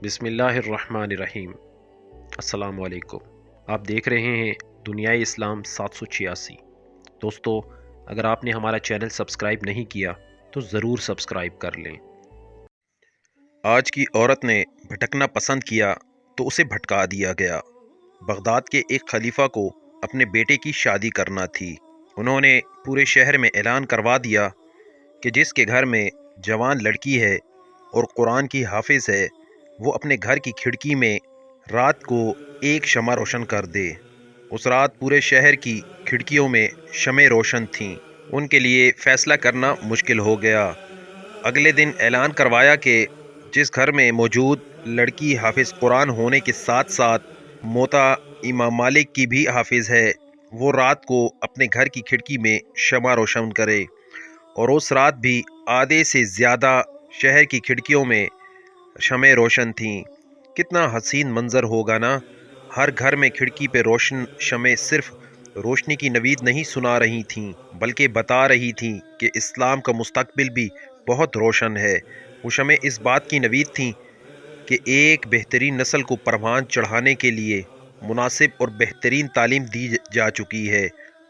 بسم اللہ الرحمن الرحیم۔ السلام علیکم۔ آپ دیکھ رہے ہیں دنیائے اسلام 786۔ دوستو، اگر آپ نے ہمارا چینل سبسکرائب نہیں کیا تو ضرور سبسکرائب کر لیں۔ آج کی عورت نے بھٹکنا پسند کیا تو اسے بھٹکا دیا گیا۔ بغداد کے ایک خلیفہ کو اپنے بیٹے کی شادی کرنا تھی۔ انہوں نے پورے شہر میں اعلان کروا دیا کہ جس کے گھر میں جوان لڑکی ہے اور قرآن کی حافظ ہے، وہ اپنے گھر کی کھڑکی میں رات کو ایک شمع روشن کر دے۔ اس رات پورے شہر کی کھڑکیوں میں شمعیں روشن تھیں۔ ان کے لیے فیصلہ کرنا مشکل ہو گیا۔ اگلے دن اعلان کروایا کہ جس گھر میں موجود لڑکی حافظ قرآن ہونے کے ساتھ ساتھ موتا امام مالک کی بھی حافظ ہے، وہ رات کو اپنے گھر کی کھڑکی میں شمع روشن کرے۔ اور اس رات بھی آدھے سے زیادہ شہر کی کھڑکیوں میں شمعیں روشن تھیں۔ کتنا حسین منظر ہوگا نا۔ ہر گھر میں کھڑکی پہ روشن شمعیں صرف روشنی کی نوید نہیں سنا رہی تھیں، بلکہ بتا رہی تھیں کہ اسلام کا مستقبل بھی بہت روشن ہے۔ وہ شمعیں اس بات کی نوید تھیں کہ ایک بہترین نسل کو پروان چڑھانے کے لیے مناسب اور بہترین تعلیم دی جا چکی ہے۔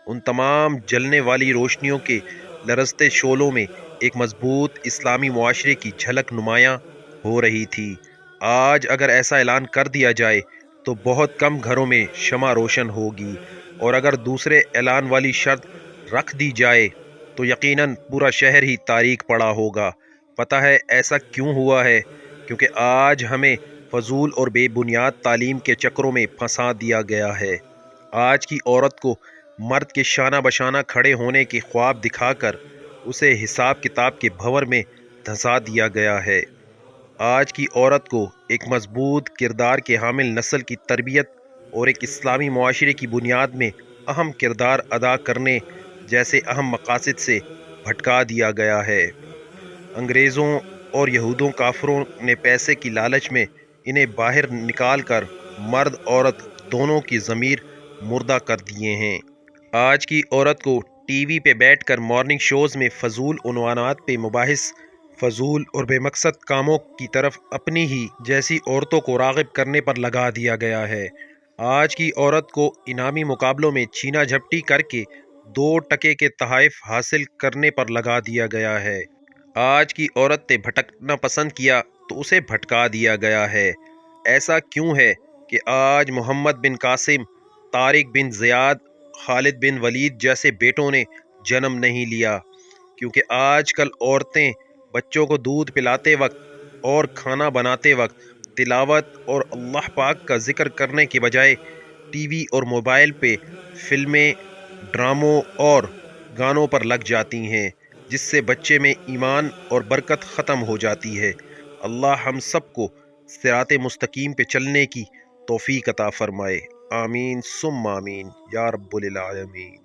ان تمام جلنے والی روشنیوں کے لرزتے شعلوں میں ایک مضبوط اسلامی معاشرے کی جھلک نمایاں ہو رہی تھی۔ آج اگر ایسا اعلان کر دیا جائے تو بہت کم گھروں میں شمع روشن ہوگی، اور اگر دوسرے اعلان والی شرط رکھ دی جائے تو یقیناً پورا شہر ہی تاریک پڑا ہوگا۔ پتہ ہے ایسا کیوں ہوا ہے؟ کیونکہ آج ہمیں فضول اور بے بنیاد تعلیم کے چکروں میں پھنسا دیا گیا ہے۔ آج کی عورت کو مرد کے شانہ بشانہ کھڑے ہونے کے خواب دکھا کر اسے حساب کتاب کے بھنور میں دھنسا دیا گیا ہے۔ آج کی عورت کو ایک مضبوط کردار کے حامل نسل کی تربیت اور ایک اسلامی معاشرے کی بنیاد میں اہم کردار ادا کرنے جیسے اہم مقاصد سے بھٹکا دیا گیا ہے۔ انگریزوں اور یہودوں کافروں نے پیسے کی لالچ میں انہیں باہر نکال کر مرد عورت دونوں کی ضمیر مردہ کر دیے ہیں۔ آج کی عورت کو ٹی وی پہ بیٹھ کر مارننگ شوز میں فضول عنوانات پہ مباحث، فضول اور بے مقصد کاموں کی طرف اپنی ہی جیسی عورتوں کو راغب کرنے پر لگا دیا گیا ہے۔ آج کی عورت کو انعامی مقابلوں میں چھینا جھپٹی کر کے 2 ٹکے کے تحائف حاصل کرنے پر لگا دیا گیا ہے۔ آج کی عورت نے بھٹکنا پسند کیا تو اسے بھٹکا دیا گیا ہے۔ ایسا کیوں ہے کہ آج محمد بن قاسم، طارق بن زیاد، خالد بن ولید جیسے بیٹوں نے جنم نہیں لیا؟ کیونکہ آج کل عورتیں بچوں کو دودھ پلاتے وقت اور کھانا بناتے وقت تلاوت اور اللہ پاک کا ذکر کرنے کے بجائے ٹی وی اور موبائل پہ فلمیں، ڈراموں اور گانوں پر لگ جاتی ہیں، جس سے بچے میں ایمان اور برکت ختم ہو جاتی ہے۔ اللہ ہم سب کو صراط مستقیم پہ چلنے کی توفیق عطا فرمائے۔ آمین ثم آمین یا رب العالمین۔